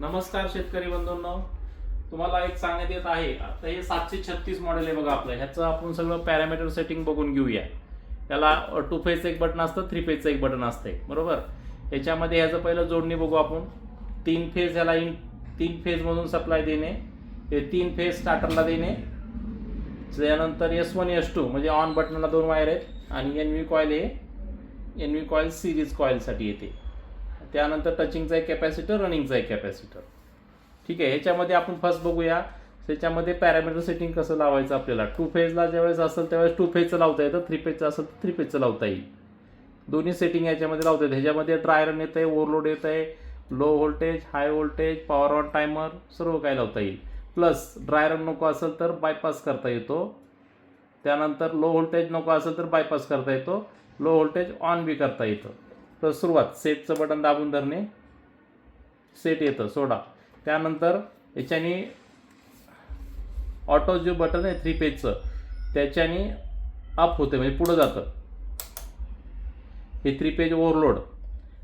नमस्कार शेतकरी बंधूंनो, तुम्हाला एक सांगण्यात येत आहे. आता हे 736 मॉडेल आहे बघा आपलं. ह्याचं आपण सगळं पॅरामीटर सेटिंग बघून घेऊया. त्याला 2 फेजचं एक बटन असतं, 3 फेजचं एक बटन असते, बरोबर. याच्यामध्ये ह्याचं पहिलं जोडणी बघू आपण. 3 फेज ह्याला 3 फेजमधून सप्लाय देणे, हे 3 फेज स्टार्टरला देणे. त्यानंतर S1 S2 म्हणजे ऑन बटनला 2 वायर आहेत आणि NV कॉईल आहे, NV कॉईल सिरीज कॉईलसाठी येते. त्यानंतर टचिंगचा एक कॅपॅसिटर, रनिंगचा एक कॅपॅसिटर. ठीक आहे. ह्याच्यामध्ये आपण फर्स्ट बघूया. त्याच्यामध्ये पॅरामीटर सेटिंग कसं लावायचं आपल्याला. 2 फेजला ज्यावेळेस असेल त्यावेळेस 2 फेजचं लावता येतं, 3 फेजचं असेल तर 3 फेजचं लावता येईल. दोन्ही सेटिंग याच्यामध्ये लावता येतं. ह्याच्यामध्ये ड्राय रन येतं आहे, ओव्हरलोड येतं आहे, low voltage, high voltage, power on timer सर्व काही लावता येईल. प्लस ड्राय रन नको असेल तर बायपास करता येतो. त्यानंतर लो व्होल्टेज नको असेल तर बायपास करता येतो, लो व्होल्टेज ऑन बी करता येतं. तर सुरुवात सेटचं बटन दाबून धरणे, सेट येतं, सोडा. त्यानंतर याच्याने ऑटो जो बटन आहे 3 फेजचं त्याच्याने अप होते, म्हणजे पुढं जातं. हे 3 फेज ओव्हरलोड.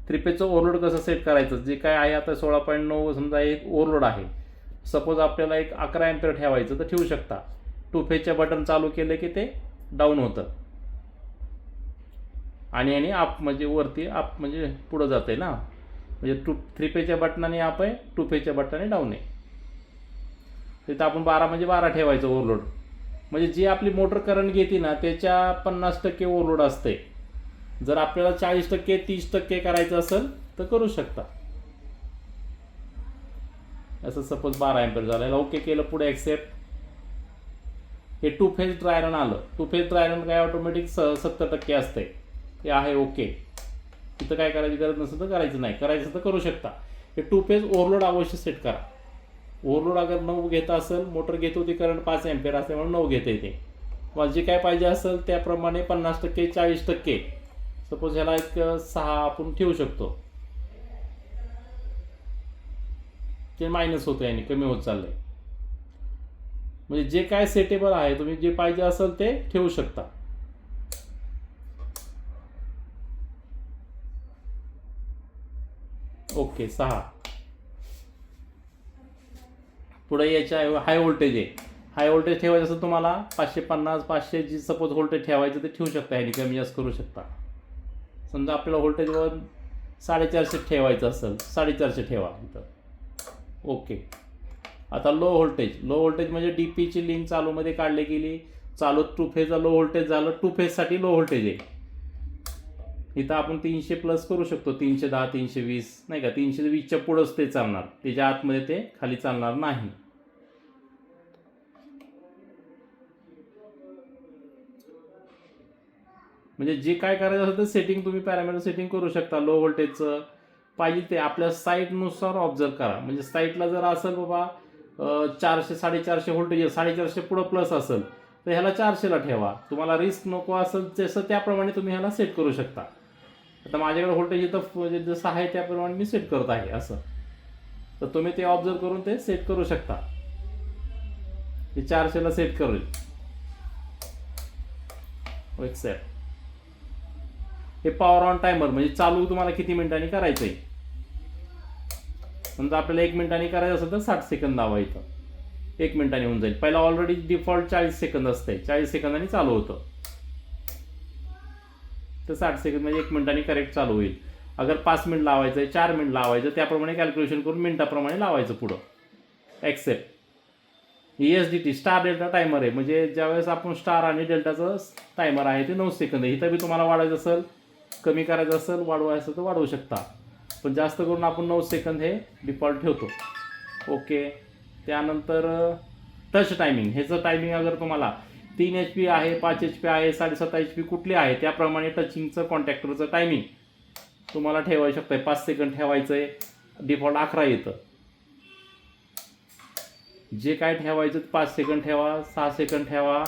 3 फेजचं ओव्हरलोड कसं सेट करायचं, जे काय आहे आता 16.9 समजा एक ओव्हरलोड आहे. सपोज आपल्याला एक 11 एम्पियर ठेवायचं तर ठेवू शकता. 2 फेजच्या बटन चालू केलं की ते डाऊन होतं आणि अप म्हणजे वरती अप म्हणजे पुढं जातं आहे ना. म्हणजे 3 फेजच्या बटनाने अप आहे, 2 फेजच्या बटनाने डाऊन आहे. तिथं आपण 12 म्हणजे 12 ठेवायचं ओव्हरलोड. म्हणजे जी आपली मोटर करंट घेते ना त्याच्या 50% ओव्हरलोड असते. जर आपल्याला 40% 30% करायचं असेल तर करू शकता. असं सपोज 12 एम्पियर झालं, ओके केलं, पुढे ॲक्सेप्ट. हे 2 फेज ड्राय रन आलं. 2 फेज ड्राय रन काय ऑटोमॅटिक 70% असते. ते आहे ओके. तिथं काय करायची गरज नसेल तर करायचं नाही, करायचं तर करू शकता. हे 2 फेज ओव्हरलोड अवश्य सेट करा. ओव्हरलोड अगर 9 घेत असेल, मोटर घेत होती करंट 5 एम्पियर असल्यामुळे 9 घेता येते. मग जे काय पाहिजे असेल त्याप्रमाणे 50% 40%. सपोज ह्याला एक 6 आपण ठेवू शकतो. ते मायनस होतं आणि कमी होत चाललंय. म्हणजे जे काय सेटेबल आहे तुम्ही जे पाहिजे असेल ते ठेवू शकता. ओके 6. पुढे याच्या हाय व्होल्टेज आहे. हाय व्होल्टेज ठेवायचं असेल तुम्हाला 550 500 जी सपोज व्होल्टेज ठेवायचं ते ठेवू शकता, ह्याने कमी जास्त करू शकता. समजा आपल्याला व्होल्टेजवर 450 ठेवायचं असेल 450 ठेवा इथं. ओके. आता लो व्होल्टेज. लो व्होल्टेज म्हणजे DPची लिंक चालूमध्ये काढली गेली. चालू 2 फेजला लो व्होल्टेज झालं, 2 फेजसाठी लो व्होल्टेज आहे. इथं आपण 300 प्लस करू शकतो, 310 320 नाही का. 320च्या पुढंच ते चालणार, त्याच्या आतमध्ये ते खाली चालणार नाही. म्हणजे जे काय करायचं असेल तर सेटिंग तुम्ही पॅरामीटर सेटिंग करू शकता. लो व्होल्टेजचं पाहिजे ते आपल्या साईटनुसार ऑब्झर्व करा. म्हणजे साईटला जर असेल बाबा 400 450 व्होल्टेज, 450 पुढं प्लस असेल तर ह्याला 400ला ठेवा. तुम्हाला रिस्क नको असेल जसं त्याप्रमाणे तुम्ही ह्याला सेट करू शकता. आता माझ्याकडे व्होल्टेज इथं जसं आहे त्याप्रमाणे मी सेट करत आहे असं. तर तुम्ही ते ऑब्झर्व करून ते सेट करू शकता. ते 400ला सेट करेल. एक्सेप्ट. हे पॉवर ऑन टायमर म्हणजे चालू तुम्हाला किती मिनिटांनी करायचं आहे. समजा आपल्याला 1 मिनिटांनी करायचं असेल तर 60 सेकंद लावायचं, 1 मिनिटांनी होऊन जाईल. पहिला ऑलरेडी डिफॉल्ट 40 सेकंद असते, 40 सेकंदांनी चालू होतं. तर 60 सेकंद म्हणजे 1 मिनिटांनी करेक्ट चालू होईल. अगर 5 मिनिट लावायचं आहे, 4 मिनिट लावायचं, त्याप्रमाणे कॅल्क्युलेशन करून मिनिटाप्रमाणे लावायचं पुढं. Accept. ESDT star delta timer आहे. म्हणजे ज्यावेळेस आपण स्टार आणि डेल्टाचं टायमर आहे ते 9 सेकंद आहे. इथं बी तुम्हाला वाढायचं असेल, कमी करायचं असेल, वाढवायचं असेल तर वाढवू शकता. पण जास्त करून आपण 9 सेकंद हे डिफॉल्ट ठेवतो. ओके. त्यानंतर टच टायमिंग. ह्याचं टायमिंग अगर तुम्हाला 3 HP आहे, 5 HP आहे, 7.5 HP कुठली आहे त्याप्रमाणे टचिंगचं कॉन्टॅक्टरचं टायमिंग तुम्हाला ठेवायला शकता. 5 सेकंद ठेवायचं आहे, डिफॉल्ट 11 येतं. जे काय ठेवायचं 5 सेकंद ठेवा, 6 सेकंद ठेवा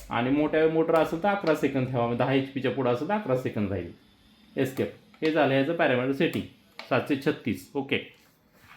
आणि मोठ्या मोटर असेल तर 11 सेकंद ठेवा. 10 HPच्या पुढं असेल तर 11 सेकंद राहील. एस्केप. हे झालं याचं पॅरामीटर सेटिंग 736. ओके.